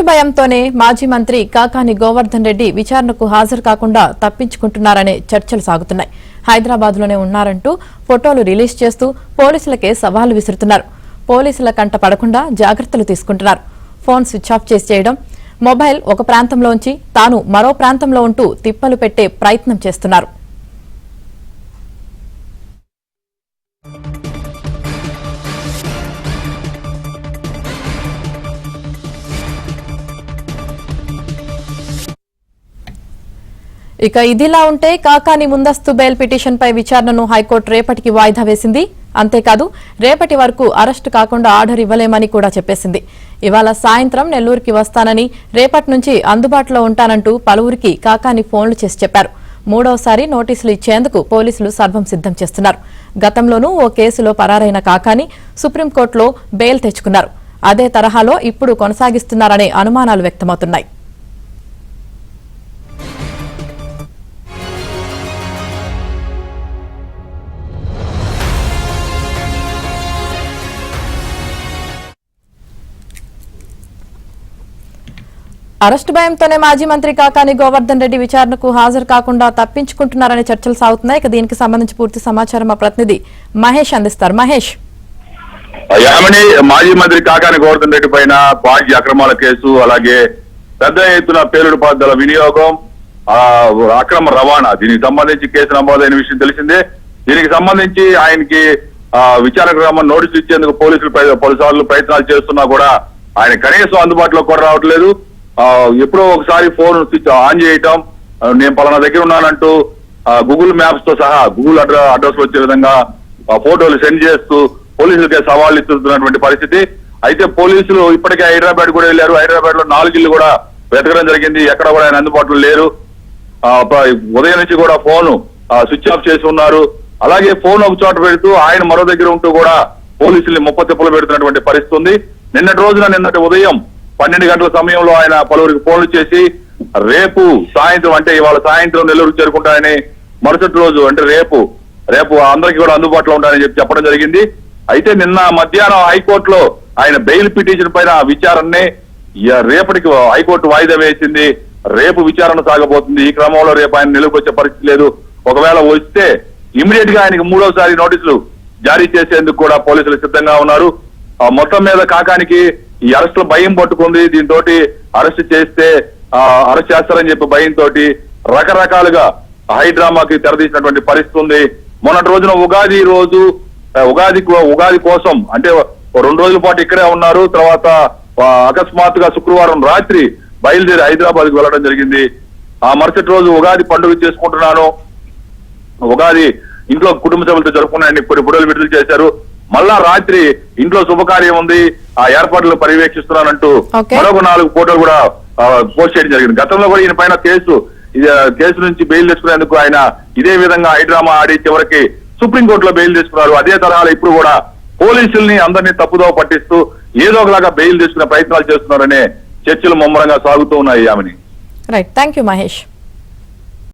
Arrest భయంతోనే మాజీ మంత్రి కాకాని గోవర్ధన్ రెడ్డి విచారణకు హాజరు కాకుండా తప్పించుకుంటున్నారనే చర్చలు సాగుతున్నాయి. హైదరాబాద్లోనే ఉన్నారంటూ ఫోటోలు రిలీజ్ చేస్తూ పోలీసులకే సవాల్ విసురుతున్నారు. పోలీసుల కంట పడకుండా జాగ్రత్తలు తీసుకుంటున్నారు. ఫోన్ స్విచ్ ఆఫ్ చేసి చేయడం, మొబైల్ ఒక ప్రాంతంలోంచి తాను మరో ప్రాంతంలో ఉంటూ తిప్పలు పెట్టే ప్రయత్నం చేస్తున్నారు. ఇక ఇదిలా ఉంటే కాకాని ముందస్తు బెయిల్ పిటిషన్పై విచారణను హైకోర్టు రేపటికి వాయిదా వేసింది. అంతేకాదు రేపటి వరకు అరెస్టు కాకుండా ఆర్డర్ ఇవ్వలేమని కూడా చెప్పేసింది. ఇవాళ సాయంత్రం నెల్లూరుకి వస్తానని, రేపటి నుంచి అందుబాటులో ఉంటానంటూ పలువురికి కాకాని ఫోన్లు చేసి చెప్పారు. మూడోసారి నోటీసులు ఇచ్చేందుకు పోలీసులు సర్వం సిద్ధం చేస్తున్నారు. గతంలోనూ ఓ కేసులో పరారైన కాకాని సుప్రీంకోర్టులో బెయిల్ తెచ్చుకున్నారు. అదే తరహాలో ఇప్పుడు కొనసాగిస్తున్నారనే అనుమానాలు వ్యక్తమవుతున్నాయి. అరెస్టు భయంతోనే మాజీ మంత్రి కాకాని గోవర్ధన్ రెడ్డి విచారణకు హాజరు కాకుండా తప్పించుకుంటున్నారనే చర్చలు సాగుతున్నాయి. ఇక దీనికి సంబంధించి పూర్తి సమాచారం మా ప్రతినిధి మహేష్ అందిస్తారు. మహేష్, మాజీ మంత్రి కాకాని గోవర్ధన్ రెడ్డి పైన బాధ్య అక్రమాల కేసు, అలాగే పెద్ద ఎత్తున పేలుడు పదార్థాల వినియోగం, అక్రమ రవాణా, దీనికి సంబంధించి కేసు నమోదైన విషయం తెలిసిందే. దీనికి సంబంధించి ఆయనకి విచారణకు రమ్మని నోటీసులు ఇచ్చేందుకు పోలీసులు పలుసార్లు ప్రయత్నాలు చేస్తున్నా కూడా ఆయన కనీసం అందుబాటులో కూడా రావట్లేదు. ఎప్పుడో ఒకసారి ఫోన్ స్విచ్ ఆన్ చేయటం, నేను పలానా దగ్గర ఉన్నానంటూ గూగుల్ మ్యాప్స్ తో సహా గూగుల్ అడ్రస్ వచ్చే విధంగా ఫోటోలు సెండ్ చేస్తూ పోలీసులకే సవాళ్ళు ఇస్తున్నటువంటి పరిస్థితి. అయితే పోలీసులు ఇప్పటికే హైదరాబాద్ కూడా వెళ్లారు. హైదరాబాద్ లో 4 ఇళ్లు కూడా వెతకడం జరిగింది. ఎక్కడ కూడా ఆయన అందుబాటులో లేరు. ఉదయం నుంచి కూడా ఫోన్ స్విచ్ ఆఫ్ చేసి ఉన్నారు. అలాగే ఫోన్ ఒక చోట పెడుతూ ఆయన మరో దగ్గర ఉంటూ కూడా పోలీసుల్ని ముప్పతిప్పలు పెడుతున్నటువంటి పరిస్థితి ఉంది. నిన్నటి ఉదయం 12 గంటల సమయంలో ఆయన పలువురికి ఫోన్లు చేసి రేపు సాయంత్రం, అంటే ఇవాళ సాయంత్రం నెల్లూరు చేరుకుంటానని, మరుసటి రోజు అంటే రేపు అందరికీ కూడా అందుబాటులో ఉంటానని చెప్పడం జరిగింది. అయితే నిన్న మధ్యాహ్నం హైకోర్టులో ఆయన బెయిల్ పిటిషన్ పైన విచారణని రేపటికి హైకోర్టు వాయిదా వేసింది. రేపు విచారణ సాగబోతుంది. ఈ క్రమంలో రేపు ఆయన నెల్లూరుకు వచ్చే పరిస్థితి లేదు. ఒకవేళ వస్తే ఇమీడియట్ గా ఆయనకు మూడోసారి నోటీసులు జారీ చేసేందుకు కూడా పోలీసులు సిద్ధంగా ఉన్నారు. మొత్తం మీద కాకానికి ఈ అరెస్టుల భయం పట్టుకుంది. దీంతో అరెస్ట్ చేస్తారని చెప్పి భయంతో రకరకాలుగా హైడ్రామాకి తెరదీసినటువంటి పరిస్థితి ఉంది. మొన్నటి రోజున ఉగాది కోసం అంటే 2 రోజుల పాటు ఇక్కడే ఉన్నారు. తర్వాత అకస్మాత్తుగా శుక్రవారం రాత్రి బయలుదేరి హైదరాబాద్ కు వెళ్లడం జరిగింది. ఆ మరుసటి రోజు ఉగాది పండుగ చేసుకుంటున్నాను, ఉగాది ఇంట్లో కుటుంబ సభ్యులతో జరుపుకున్నాయని కొన్ని ఫోటోలు విడుదల చేశారు. మళ్ళా రాత్రి ఇంట్లో శుభకార్యం ఉంది, ఆ ఏర్పాట్లు పర్యవేక్షిస్తున్నానంటూ మరొక 4 ఫోటోలు కూడా పోస్ట్ చేయడం జరిగింది. గతంలో కూడా ఈయన పైన కేసు నుంచి బెయిల్ తెచ్చుకునేందుకు ఆయన ఇదే విధంగా హైడ్రామా ఆడి చివరికి సుప్రీంకోర్టులో బెయిల్ తెచ్చుకున్నారు. అదే తరహాలో ఇప్పుడు కూడా పోలీసుల్ని అందరినీ తప్పుదోవ పట్టిస్తూ ఏదో ఒకలాగా బెయిల్ తెచ్చుకునే ప్రయత్నాలు చేస్తున్నారనే చర్చలు ముమ్మరంగా సాగుతూ ఉన్నాయి. Right, thank you Mahesh.